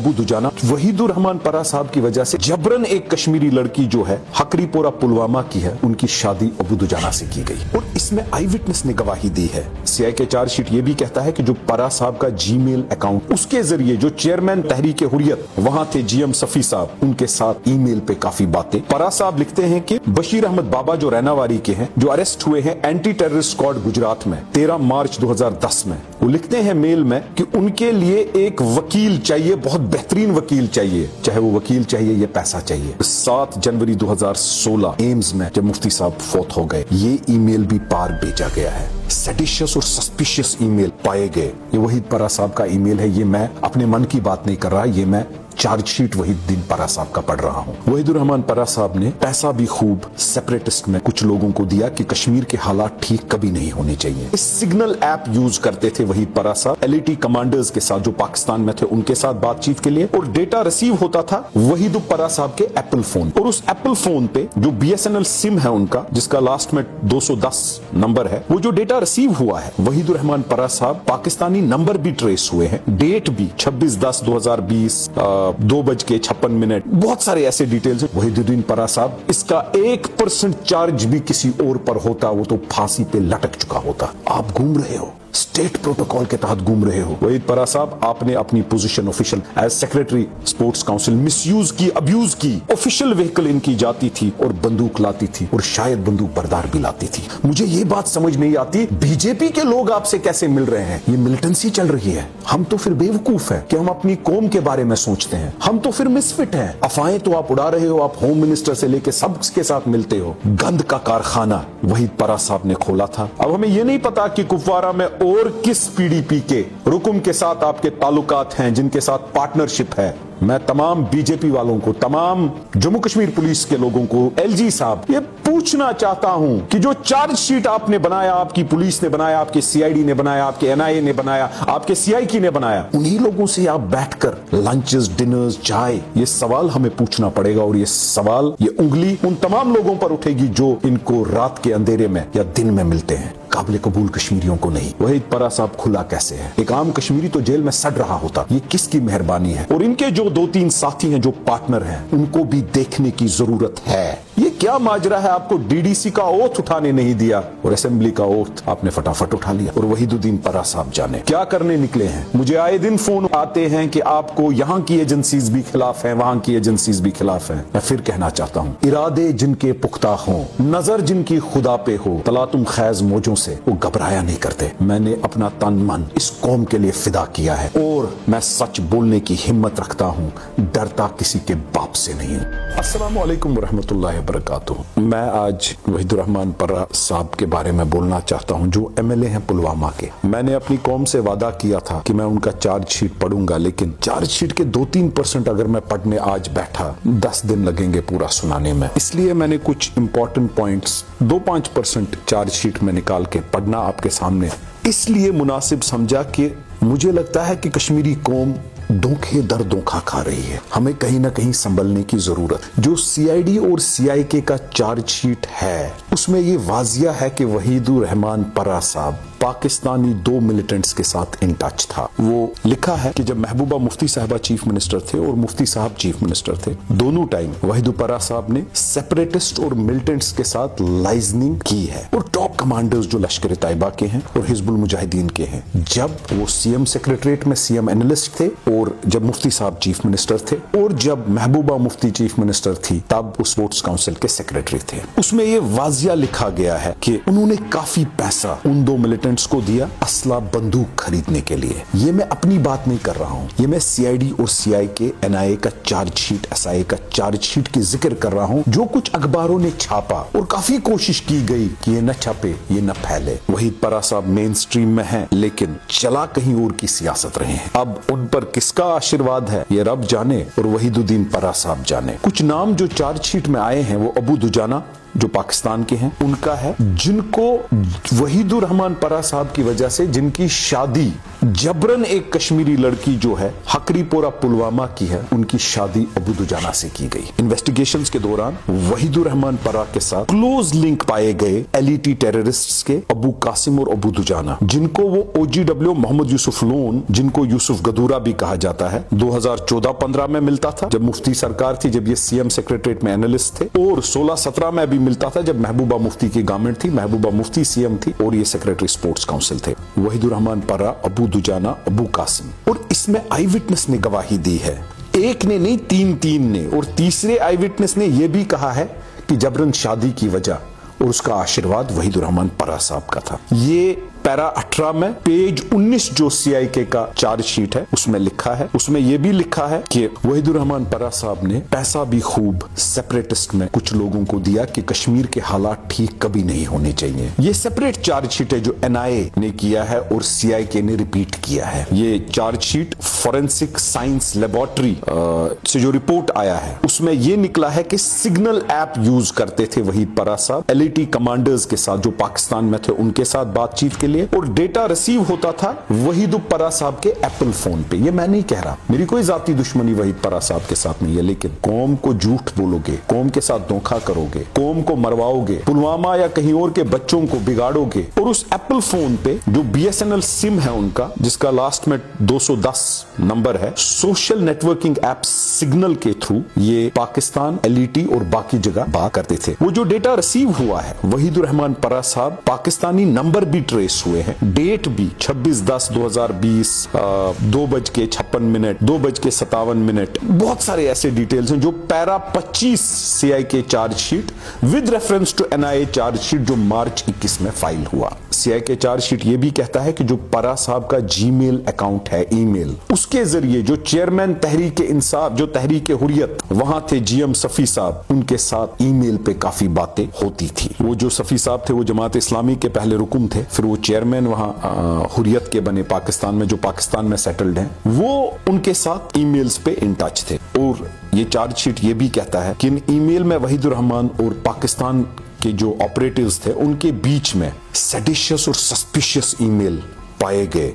अबू दुजाना वहीदुर रहमान परा साहब की वजह से जबरन एक कश्मीरी लड़की जो है हकरीपोरा पुलवामा की है, उनकी शादी अबू दुजाना से की गई और इसमें आई विटनेस ने गवाही दी है। सीआई के चार्जशीट ये भी कहता है कि जो परा साहब का जीमेल अकाउंट, उसके जरिए जो चेयरमैन तहरीक हुर्रियत वहां थे जीएम सफी साहब, उनके साथ ईमेल पे काफी बातें। परा साहब लिखते हैं कि बशीर अहमद बाबा जो रैनावारी के हैं, जो अरेस्ट हुए हैं एंटी टेररिस्ट स्क्वाड गुजरात में 13 मार्च 2010 में, वो लिखते हैं मेल में कि उनके लिए एक वकील चाहिए, बहुत बेहतरीन वकील चाहिए, चाहे वो वकील चाहिए या पैसा चाहिए। 7 जनवरी 2016 एम्स में जब मुफ्ती साहब फौत हो गए, ये ईमेल भी पार भेजा गया है। सेडिशियस और सस्पिशियस ईमेल पाए गए। ये वहीद परा साहब का ईमेल है, ये मैं अपने मन की बात नहीं कर रहा, ये मैं चार्जशीट वहीदुद्दीन परा साहब का पढ़ रहा हूँ। वहीदुर रहमान परा साहब ने पैसा भी खूब सेपरेटिस्ट में कुछ लोगों को दिया कि कश्मीर के हालात ठीक कभी नहीं होने चाहिए। इस सिग्नल ऐप यूज करते थे वहीद परा साहब एलईटी कमांडर्स के साथ जो पाकिस्तान में थे, उनके साथ बातचीत के लिए, और डेटा रिसीव होता था वहीदुर परा साहब के एप्पल फोन, और उस एप्पल फोन पे जो बीएसएनएल सिम है उनका, जिसका लास्ट में 210 नंबर है, वो जो डेटा रिसीव हुआ है वहीदुर रहमान परा साहब पाकिस्तानी नंबर भी ट्रेस हुए हैं, डेट भी 26/10/2020 2:56, बहुत सारे ऐसे डिटेल्स हैं। वहीदुद्दीन परा साहब, इसका 1% चार्ज भी किसी और पर होता वो तो फांसी पे लटक चुका होता। आप घूम रहे हो, स्टेट प्रोटोकॉल के तहत घूम रहे हो। वहीद परा साहब, आपने अपनी position official as secretary sports council misuse की, अब्यूज की। ऑफिशियल व्हीकल इनकी जाती थी और बंदूक लाती थी, और शायद बंदूक बरदार भी लाती थी। मुझे ये बात समझ नहीं आती, बीजेपी के लोग आपसे कैसे मिल रहे हैं? ये मिलिटेंसी चल रही है। हम तो फिर बेवकूफ है कि हम अपनी कौम के बारे में सोचते हैं, हम तो फिर मिसफिट हैं। अफवाहें तो आप उड़ा रहे हो, आप होम मिनिस्टर से लेके सबके साथ मिलते हो। गंद का कारखाना वहीद परा साहब ने खोला था। अब हमें ये नहीं पता कि कुपवारा में और किस पीडीपी के रुकन के साथ आपके ताल्लुकात हैं, जिनके साथ पार्टनरशिप है। मैं तमाम बीजेपी वालों को, तमाम जम्मू कश्मीर पुलिस के लोगों को, एलजी साहब, ये पूछना चाहता हूं कि जो चार्जशीट आपने बनाया, आपकी पुलिस ने बनाया, आपके सीआईडी ने बनाया, आपके एनआईए ने बनाया, आपके सीआईकी ने बनाया, उन्हीं लोगों से आप बैठकर लंचेस, डिनर्स, चाय, ये सवाल हमें पूछना पड़ेगा। और ये सवाल, ये उंगली उन तमाम लोगों पर उठेगी जो इनको रात के अंधेरे में या दिन में मिलते हैं, काबिल कबूल कश्मीरियों को नहीं। वहीद परा साहब खुला कैसे है? एक आम कश्मीरी तो जेल में सड़ रहा होता। ये किसकी मेहरबानी है? और इनके जो 2-3 साथी हैं, जो पार्टनर हैं, उनको भी देखने की जरूरत है। ये क्या माजरा है? आपको डीडीसी का ओथ उठाने नहीं दिया और असेंबली का ओथ आपने फटाफट उठा लिया। और वहीदुद्दीन परा साहब जाने क्या करने निकले हैं। मुझे आए दिन फोन आते हैं कि आपको यहाँ की एजेंसीज भी खिलाफ हैं, वहां की एजेंसीज भी खिलाफ हैं। मैं फिर कहना चाहता हूँ, इरादे जिनके पुख्ता हों, नजर जिनकी खुदा पे हो, तलातुम खैज मौजों से वो घबराया नहीं करते। मैंने अपना तन मन इस कौम के लिए फिदा किया है, और मैं सच बोलने की हिम्मत रखता हूँ, डरता किसी के बाप से नहीं हूँ। अस्सलामु अलैकुम वरहमतुल्लाहि वबरकातुहू। मैं आज वहीदुर रहमान परा साहब के बारे में बोलना चाहता हूँ, जो एमएलए हैं पुलवामा के। मैंने अपनी कौम से वादा किया था कि मैं उनका चार्जशीट पढ़ूंगा, लेकिन चार्जशीट के 2-3% अगर मैं पढ़ने आज बैठा, 10 दिन लगेंगे पूरा सुनाने में। इसलिए मैंने कुछ इंपॉर्टेंट पॉइंट्स 2-5% चार्जशीट में निकाल के पढ़ना आपके सामने इसलिए मुनासिब समझा कि मुझे लगता है कि कश्मीरी कौम धोखे दर धोखा खा रही है। हमें कहीं ना कहीं संभलने की जरूरत। जो सीआईडी और सीआईके का चार्जशीट है, उसमें ये वाजिया है कि वहीदुर रहमान परा साहब पाकिस्तानी 2 मिलिटेंट्स के साथ इन टच था। वो लिखा है कि जब महबूबा मुफ्ती साहबा चीफ मिनिस्टर थे और मुफ्ती साहब चीफ मिनिस्टर थे, दोनों टाइम वहीदुर परा साहब ने सेपरेटिस्ट और मिलिटेंट्स के साथ लाइजनिंग की है, और टॉप कमांडर्स जो लश्कर तैयबा के हैं और हिजबुल मुजाहिदीन के हैं। जब वो सीएम सेक्रेटरीट में सीएम एनालिस्ट थे, और जब मुफ्ती साहब चीफ मिनिस्टर थे, और जब महबूबा मुफ्ती चीफ मिनिस्टर थी, तब वो स्पोर्ट्स काउंसिल के सेक्रेटरी थे। उसमें ये वाजिया लिखा गया है कि उन्होंने काफी पैसा उन 2 मिलिटेंट्स को दिया असला, बंदूक खरीदने के लिए। ये मैं अपनी बात नहीं कर रहा हूँ, ये मैं सीआईडी और सीआईके, एनआईए का चार्जशीट, एसआईए का चार्जशीट की जिक्र कर रहा हूँ, जो कुछ अखबारों ने छापा और काफी कोशिश की गई कि ये न छापे, ये न फैले। वहीद परा साहब मेन स्ट्रीम में हैं, लेकिन चला कहीं और की सियासत रहे हैं। अब उन पर किसका आशीर्वाद है ये रब जाने और वहीदुद्दीन परा साहब जाने। कुछ नाम जो चार्जशीट में आए हैं वो अबू दुजाना, जो पाकिस्तान के हैं उनका है, जिनको वहीदुर रहमान परा साहब की वजह से, जिनकी शादी जबरन एक कश्मीरी लड़की जो है हकरीपोरा पुलवामा की है, उनकी शादी अबू दुजाना से की गई। इन्वेस्टिगेशंस के दौरान वहीदुर रहमान परा के साथ क्लोज लिंक पाए गए एलईटी टेररिस्ट्स के अबू कासिम और अबू दुजाना, जिनको वो ओजीडब्ल्यू मोहम्मद यूसुफ लोन, जिनको यूसुफ गदूरा भी कहा जाता है, 2014-15 में मिलता था जब मुफ्ती सरकार थी, जब ये सीएम सेक्रेटरीट में एनालिस्ट थे, और 16-17 में भी मिलता था जब महबूबा मुफ्ती की गवर्नमेंट थी, महबूबा मुफ्ती सीएम थी और ये सेक्रेटरी स्पोर्ट्स काउंसिल थे। वहीदुर रहमान परा, अबू दुजाना, अबू कासिम। और इसमें आई विटनेस ने गवाही दी है, एक ने नहीं, तीन ने, और तीसरे आई विटनेस ने यह भी कहा है कि जबरन शादी की वजह और उसका आशीर्वाद वहीदुर रहमान परा साहब का था। ये पैरा 18 में पेज 19 जो सीआईके का चार्जशीट है उसमें लिखा है, उसमें यह भी लिखा है कि वहीदुर रहमान परा साहब ने पैसा भी खूब सेपरेटिस्ट में कुछ लोगों को दिया कि कश्मीर के हालात ठीक कभी नहीं होने चाहिए। ये सेपरेट चार्जशीट है जो एनआईए ने किया है और सीआईके ने रिपीट किया है। ये चार्जशीट फॉरेंसिक साइंस लेबोरेटरी से जो रिपोर्ट आया है उसमें यह निकला है कि सिग्नल ऐप यूज करते थे वहीद परा साहब एलईटी कमांडर्स के साथ जो पाकिस्तान में थे उनके साथ बातचीत के लिए, और डेटा रिसीव होता था वहीद परा साहब के एप्पल फोन पे। ये मैं नहीं कह रहा, मेरी कोई जाती दुश्मनी वहीद परा साहब के साथ नहीं है, लेकिन कौम को झूठ बोलोगे, कौम के साथ धोखा करोगे, कौम को मरवाओगे, पुलवामा या कहीं और के बच्चों को बिगाड़ोगे, और उस एप्पल फोन पे जो बीएसएनएल सिम है उनका, जिसका लास्ट में 210 नंबर है, सोशल नेटवर्किंग ऐप सिग्नल के थ्रू ये पाकिस्तान, एलईटी और बाकी जगह बात करते थे। वो जो डेटा रिसीव हुआ है, वहीदुर रहमान परा साहब पाकिस्तानी नंबर भी ट्रेस हुए हैं, डेट भी 26/10/2020, 2:56, 2:57, बहुत सारे ऐसे डिटेल्स हैं जो para 25 CIK chargesheet with reference to NIA chargesheet जो मार्च 21 में फाइल हुआ। सीआईके चार्जशीट ये भी कहता है कि जो परा साहब का जीमेल अकाउंट है, ईमेल, उसके जरिए जो चेयरमैन तहरीक इंसाफ, जो तहरीक हुर्रियत वहां थे, जीएम सफी साहब, उनके साथ ईमेल पे काफी बातें होती थी। वो जो सफी साहब थे वो जमात इस्लामी के पहले रुकन थे, फिर वो चेयरमैन वहां हुर्रियत के बने पाकिस्तान में, जो पाकिस्तान में सेटल्ड हैं, वो उनके साथ ईमेल्स पे इन टच थे। और ये चार्जशीट ये भी कहता है कि इन ईमेल में वहीदुर रहमान और पाकिस्तान के जो ऑपरेटिव्स थे उनके बीच में सेडिशियस और सस्पिशियस ईमेल पाए गए,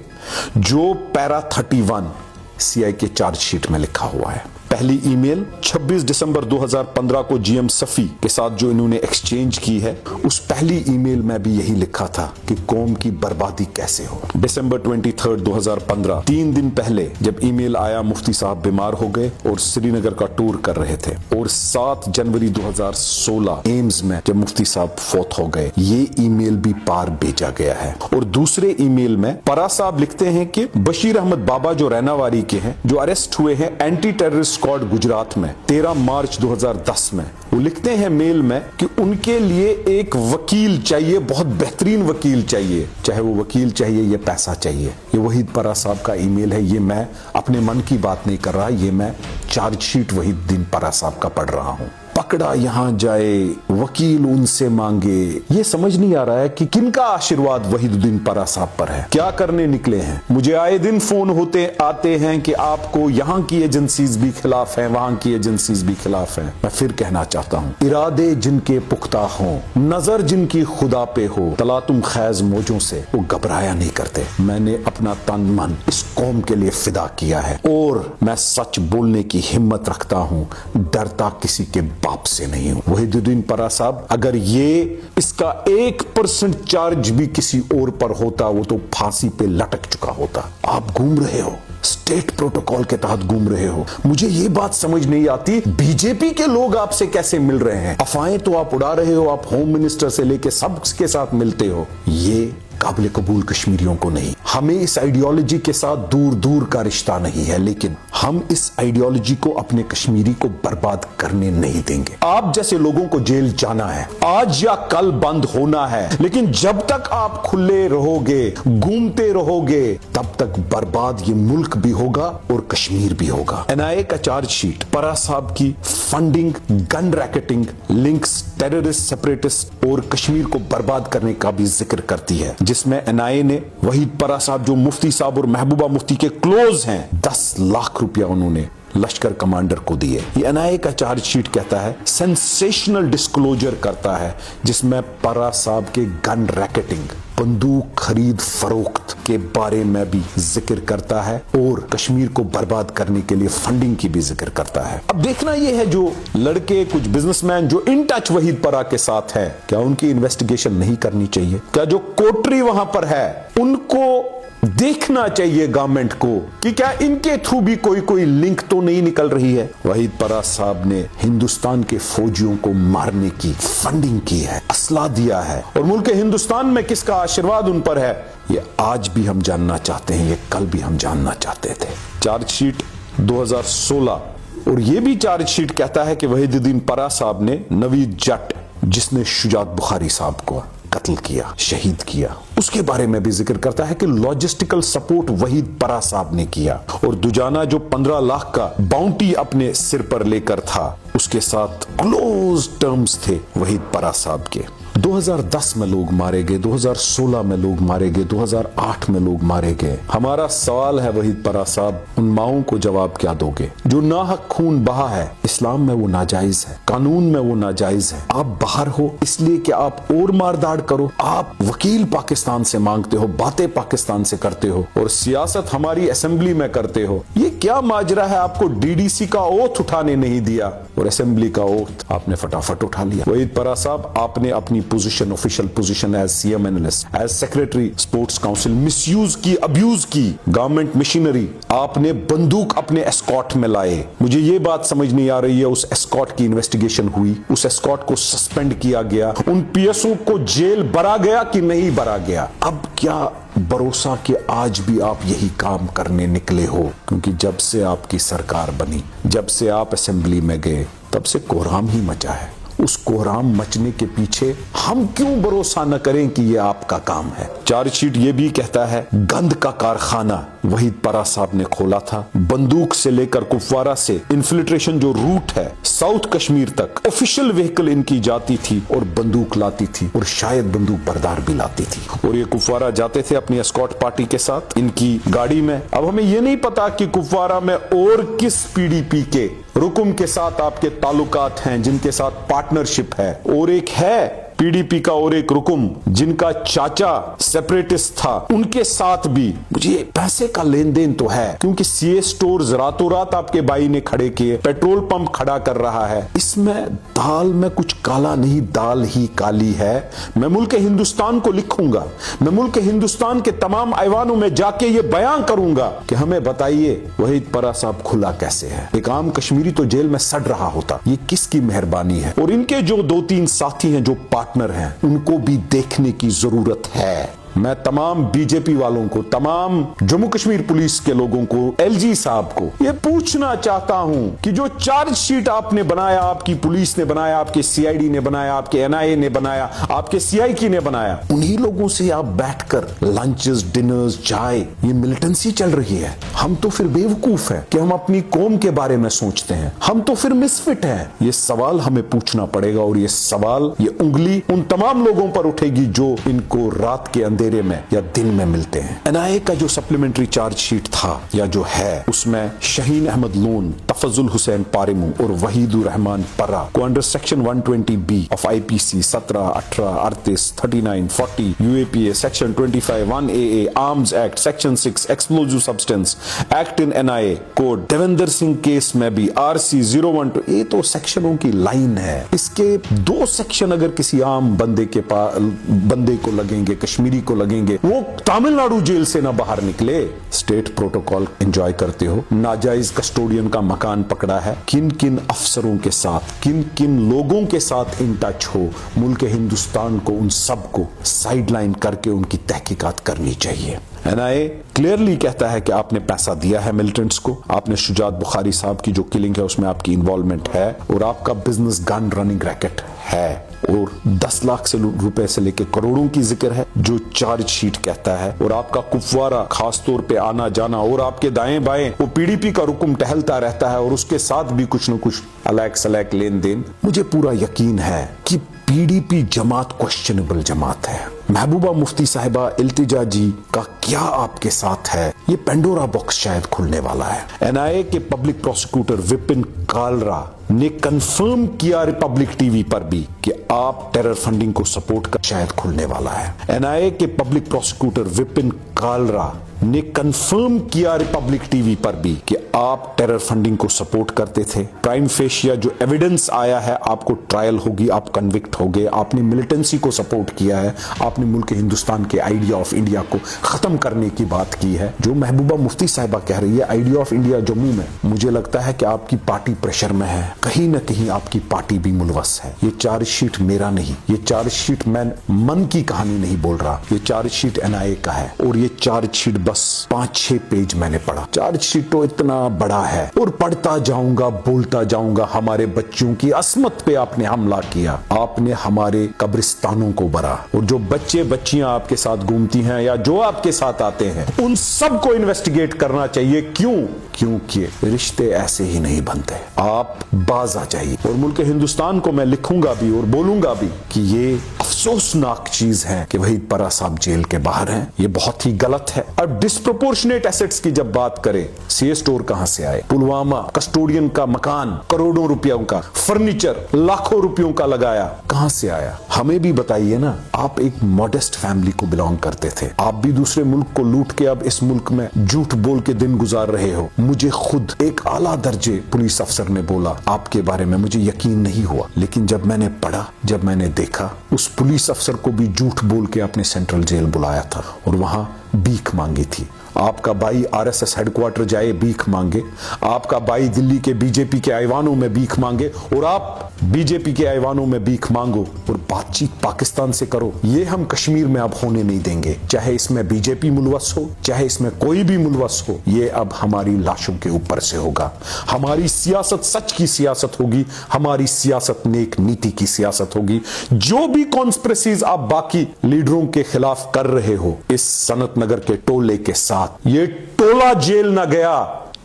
जो पैरा 31 सीआईके चार्जशीट में लिखा हुआ है। पहली ईमेल 26 दिसंबर 2015 को जीएम सफी के साथ जो इन्होंने एक्सचेंज की है, उस पहली ईमेल में भी यही लिखा था कि कौम की बर्बादी कैसे हो। दिसंबर 23, 2015, 3 दिन पहले जब ईमेल आया, मुफ्ती साहब बीमार हो गए और श्रीनगर का टूर कर रहे थे, और 7 जनवरी 2016 एम्स में जब मुफ्ती साहब फौत हो गए, ये ईमेल भी पार भेजा गया है। और दूसरे ईमेल में परा साहब लिखते हैं कि बशीर अहमद बाबा जो रैनावारी के हैं, जो अरेस्ट हुए हैं एंटी टेररिस्ट स्क्वाड गुजरात में 13 मार्च 2010 में, वो लिखते हैं मेल में कि उनके लिए एक वकील चाहिए, बहुत बेहतरीन वकील चाहिए, चाहे वो वकील चाहिए या पैसा चाहिए। ये वहीद परा साहब का ईमेल है, ये मैं अपने मन की बात नहीं कर रहा, ये मैं चार्जशीट वहीद परा साहब का पढ़ रहा हूं। पकड़ा यहां जाए, वकील उनसे मांगे, ये समझ नहीं आ रहा है कि किनका आशीर्वाद वहीदुद्दीन परा साहब पर है, क्या करने निकले हैं। मुझे आए दिन फोन होते आते हैं कि आपको यहां की एजेंसीज भी खिलाफ हैं, वहां की एजेंसीज भी खिलाफ हैं। मैं फिर कहना चाहता हूं, इरादे जिनके पुख्ता हों, नजर जिनकी खुदा पे हो, तलातुम खैज मौजों से वो घबराया नहीं करते। मैंने अपना तन मन इस कौम के लिए फिदा किया है और मैं सच बोलने की हिम्मत रखता हूं, डरता किसी के बाप से नहीं हूं। वहीदुद्दीन परा साहब, अगर ये इसका 1% चार्ज भी किसी और पर होता, वो तो फांसी पे लटक चुका होता। आप घूम रहे हो, स्टेट प्रोटोकॉल के तहत घूम रहे हो। मुझे ये बात समझ नहीं आती, बीजेपी के लोग आपसे कैसे मिल रहे हैं। अफवाहें तो आप उड़ा रहे हो, आप होम मिनिस्टर से लेके सबके साथ मिलते हो। ये काबिल कबूल कश्मीरियों को नहीं। हमें इस आइडियोलॉजी के साथ दूर दूर का रिश्ता नहीं है, लेकिन हम इस आइडियोलॉजी को अपने कश्मीरी को बर्बाद करने नहीं देंगे। आप जैसे लोगों को जेल जाना है, आज या कल बंद होना है, लेकिन जब तक आप खुले रहोगे, घूमते रहोगे, तब तक बर्बाद ये मुल्क भी होगा और कश्मीर भी होगा। एनआईए का चार्जशीट परा साहब की funding, gun racketing, links, terrorist, separatist और कश्मीर को बर्बाद करने का भी जिक्र करती है, जिसमें एनआईए ने वहीद परा साहब जो मुफ्ती साहब और महबूबा मुफ्ती के क्लोज हैं, 10 लाख रुपया उन्होंने लश्कर कमांडर को दिए। ये एनआईए का चार्जशीट कहता है, सेंसेशनल डिस्क्लोजर करता है जिसमें परा साहब के गन रैकेटिंग, बंदूक खरीद फरोख्त के बारे में भी जिक्र करता है और कश्मीर को बर्बाद करने के लिए फंडिंग की भी जिक्र करता है। अब देखना यह है, जो लड़के कुछ बिजनेसमैन जो इन टच वहीद परा के साथ हैं, क्या उनकी इन्वेस्टिगेशन नहीं करनी चाहिए? क्या जो कोटरी वहां पर है उनको देखना चाहिए गवर्नमेंट को कि क्या इनके थ्रू भी कोई लिंक तो नहीं निकल रही है? वहीद परा साहब ने हिंदुस्तान के फौजियों को मारने की फंडिंग की है, असला दिया है, और मुल्क हिंदुस्तान में किसका आशीर्वाद उन पर है, ये आज भी हम जानना चाहते हैं, ये कल भी हम जानना चाहते थे। चार्जशीट 2016 और ये भी चार्जशीट कहता है कि वहीदुद्दीन परा साहब ने नवीद जट, जिसने शुजात बुखारी साहब को कत्ल किया, शहीद किया, उसके बारे में भी जिक्र करता है कि लॉजिस्टिकल सपोर्ट वहीद परा साहब ने किया, और दुजाना जो 15 लाख का बाउंटी अपने सिर पर लेकर था, उसके साथ क्लोज टर्म्स थे वहीद परा साहब के। 2010 में लोग मारे गए, 2016 में लोग मारे गए, 2008 में लोग मारे गए। हमारा सवाल है वहीद परा साहब, उन माओं को जवाब क्या दोगे? जो नाहक खून बहा है, इस्लाम में वो नाजायज है, कानून में वो नाजायज है। आप बाहर हो इसलिए कि आप और मारदाड़ करो, आप वकील पाकिस्तान से मांगते हो, बातें पाकिस्तान से करते हो, और सियासत हमारी असेंबली में करते हो। ये क्या माजरा है? आपको डीडीसी का ओथ उठाने नहीं दिया और असेंबली का ओथ आपने फटाफट उठा लिया। वहीद परा साहब, आपने अपनी position, official position as CM analyst, as secretary sports council misuse की, अब्यूज की गवर्नमेंट मशीनरी। आपने बंदूक अपने एस्कॉट में लाए। मुझे ये बात समझ नहीं आ रही है, उस एस्कॉट की इन्वेस्टिगेशन हुई, उस एस्कॉट को सस्पेंड किया गया, उन पीएसओ को जेल भरा गया कि नहीं भरा गया? अब क्या भरोसा कि आज भी आप यही काम करने निकले हो? क्योंकि जब से आपकी सरकार बनी, जब से आप असेंबली में गए, तब से कोहराम ही मचा है। उस कोहराम मचने के पीछे हम क्यों भरोसा न करें कि ये आपका काम है? चार्जशीट ये भी कहता है, गंद का कारखाना वहीद परा साहब ने खोला था। बंदूक से लेकर कुपवारा से इन्फिल्ट्रेशन जो रूट है साउथ कश्मीर तक, ऑफिशियल व्हीकल इनकी जाती थी और बंदूक लाती थी, और शायद बंदूक बरदार भी लाती थी, और ये कुपवारा जाते थे अपनी एस्कॉर्ट पार्टी के साथ इनकी गाड़ी में। अब हमें ये नहीं पता कि कुपवारा में और किस पीडीपी के रुकुम के साथ आपके ताल्लुकात हैं, जिनके साथ पार्टनरशिप है। और एक है पीडीपी का और एक रुकुम जिनका चाचा सेपरेटिस्ट था, उनके साथ भी मुझे पैसे का लेन देन तो है, क्योंकि सीए स्टोर्स रातों रात आपके भाई ने खड़े किए, पेट्रोल पंप खड़ा कर रहा है। इसमें दाल में कुछ काला नहीं, दाल ही काली है। मैं मुल्क हिंदुस्तान को लिखूंगा, मैं मुल्क हिंदुस्तान के तमाम ऐवानों में जाके ये बयान करूंगा कि हमें बताइए वहीद परा साहब खुला कैसे है? एक आम कश्मीरी तो जेल में सड़ रहा होता, ये किसकी मेहरबानी है? और इनके जो 2-3 साथी हैं जो पार्टनर हैं, उनको भी देखने की जरूरत है। मैं तमाम बीजेपी वालों को, तमाम जम्मू कश्मीर पुलिस के लोगों को, एलजी साहब को ये पूछना चाहता हूं कि जो चार्जशीट आपने बनाया, आपकी पुलिस ने बनाया, आपके सीआईडी ने बनाया, आपके एनआईए ने बनाया, आपके सीआईकी ने बनाया, उन्हीं लोगों से आप बैठकर लंचेस, डिनर्स, चाय, ये मिलिटेंसी चल रही है। हम तो फिर बेवकूफ हैं कि हम अपनी कौम के बारे में सोचते हैं, हम तो फिर मिसफिट हैं। ये सवाल हमें पूछना पड़ेगा, और ये सवाल, ये उंगली उन तमाम लोगों पर उठेगी जो इनको रात के अंधेरे में या दिन में मिलते हैं। एनआईए का जो सप्लीमेंट्री चार्जशीट था या जो है, उसमें शहीन अहमद लोन, तफजुल हुसैन पारिमू और वहीदुर रहमान परा को under section 120B of IPC 17, 18, 38, 39, 40, UAPA section 25, 1AA, arms act section 6, explosive substance act in NIA को देवेंद्र सिंह केस में भी RC 012, ये तो सेक्शनों की लाइन है। इसके 2 सेक्शन अगर किसी आम बंदे के बंदे को लगेंगे, कश्मीरी को लगेंगे, वो तमिलनाडु जेल से ना बाहर निकले। स्टेट प्रोटोकॉल एंजॉय करते हो, नाजायज कस्टोडियन का मकान पकड़ा है, किन किन अफसरों के साथ, किन किन लोगों के साथ इन टच हो, मुल्क हिंदुस्तान को उन सब को साइडलाइन करके उनकी तहकीकात करनी चाहिए। एनआईए क्लियरली कहता है कि आपने पैसा दिया है मिलिटेंट्स को, आपने शुजात बुखारी साहब की जो किलिंग है उसमें आपकी इन्वॉल्वमेंट है, और आपका बिजनेस गन रनिंग रैकेट है, और 10 लाख से रुपए से लेकर करोड़ों की जिक्र है जो चार्जशीट कहता है, और आपका कुपवारा खास तौर पे आना जाना, और आपके दाएं बाएं वो पीडीपी का रुकुम टहलता रहता है, और उसके साथ भी कुछ न कुछ अलाक सलाक लेन देन। मुझे पूरा यकीन है कि पीडीपी जमात क्वेश्चनेबल जमात है। महबूबा मुफ्ती साहिबा, इल्तिजा जी का क्या आपके साथ है, ये पेंडोरा बॉक्स शायद खुलने वाला है। एनआईए के पब्लिक प्रोसिक्यूटर विपिन कालरा ने कंफर्म किया रिपब्लिक टीवी पर भी कि आप टेरर फंडिंग को सपोर्ट कर, शायद खुलने वाला है। एनआईए के पब्लिक प्रोसिक्यूटर विपिन कालरा ने कंफर्म किया रिपब्लिक टीवी पर भी कि आप टेरर फंडिंग को सपोर्ट करते थे। प्राइम फेशिया जो एविडेंस आया है, आपको ट्रायल होगी, आप कन्विक्ट हो गए, आपने मिलिटेंसी को सपोर्ट किया है, आपने मुल्क हिंदुस्तान के आइडिया ऑफ इंडिया को खत्म करने की बात की है। जो महबूबा मुफ्ती साहिबा कह रही है आइडिया ऑफ इंडिया जम्मू में, मुझे लगता है कि आपकी पार्टी प्रेशर में है, कहीं ना कहीं आपकी पार्टी भी मुलवस है। ये चार्जशीट मेरा नहीं, ये चार्जशीट मैं मन की कहानी नहीं बोल रहा, ये चार्जशीट एनआईए का है और ये चार्जशीट बस 5-6 पेज मैंने पढ़ा। चार्जशीट तो इतना बड़ा है और पढ़ता जाऊंगा, बोलता जाऊंगा। हमारे बच्चों की अस्मत पे आपने हमला किया, आपने हमारे कब्रिस्तानों को भरा, और जो बच्चे बच्चियां आपके साथ घूमती हैं या जो आपके साथ आते हैं, उन सबको इन्वेस्टिगेट करना चाहिए। क्यों? क्योंकि रिश्ते ऐसे ही नहीं बनते। आप बाज आ जाइए। और मुल्क हिंदुस्तान को मैं लिखूंगा भी और बोलूंगा भी कि ये अफसोसनाक चीज है कि वहीद परा साहब जेल के बाहर हैं। ये बहुत ही गलत है। अब डिस्प्रोपोर्शनेट एसेट्स की जब बात करें, सीए स्टोर कहां से आए? पुलवामा कस्टोडियन का मकान करोड़ों रुपयों का, फर्नीचर लाखों रुपयों का लगाया, कहां से आया? हमें भी बताइए ना। आप एक मॉडेस्ट फैमिली को बिलोंग करते थे, आप भी दूसरे मुल्क को लूट के अब इस मुल्क में झूठ बोल के दिन गुजार रहे हो। मुझे खुद एक आला दर्जे पुलिस अफसर ने बोला आपके बारे में, मुझे यकीन नहीं हुआ, लेकिन जब मैंने पढ़ा, जब मैंने देखा, उस पुलिस अफसर को भी झूठ बोल के अपने सेंट्रल जेल बुलाया था और वहां भीख मांगी थी। आपका भाई आरएसएस हेडक्वार्टर जाए भीख मांगे, आपका भाई दिल्ली के बीजेपी के ऐवानों में भीख मांगे, और आप बीजेपी के ऐवानों में भीख मांगो और बातचीत पाकिस्तान से करो। ये हम कश्मीर में अब होने नहीं देंगे, चाहे इसमें बीजेपी मुलवस हो, चाहे इसमें कोई भी मुलवस हो। ये अब हमारी लाशों के ऊपर से होगा। हमारी सियासत सच की सियासत होगी, हमारी सियासत नेक नीति की सियासत होगी। जो भी कॉन्स्पिरेसीज आप बाकी लीडरों के खिलाफ कर रहे हो, इस सनत नगर के टोले के साथ ये टोला जेल न गया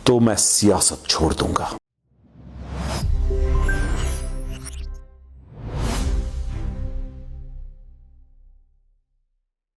तो मैं सियासत छोड़ दूंगा।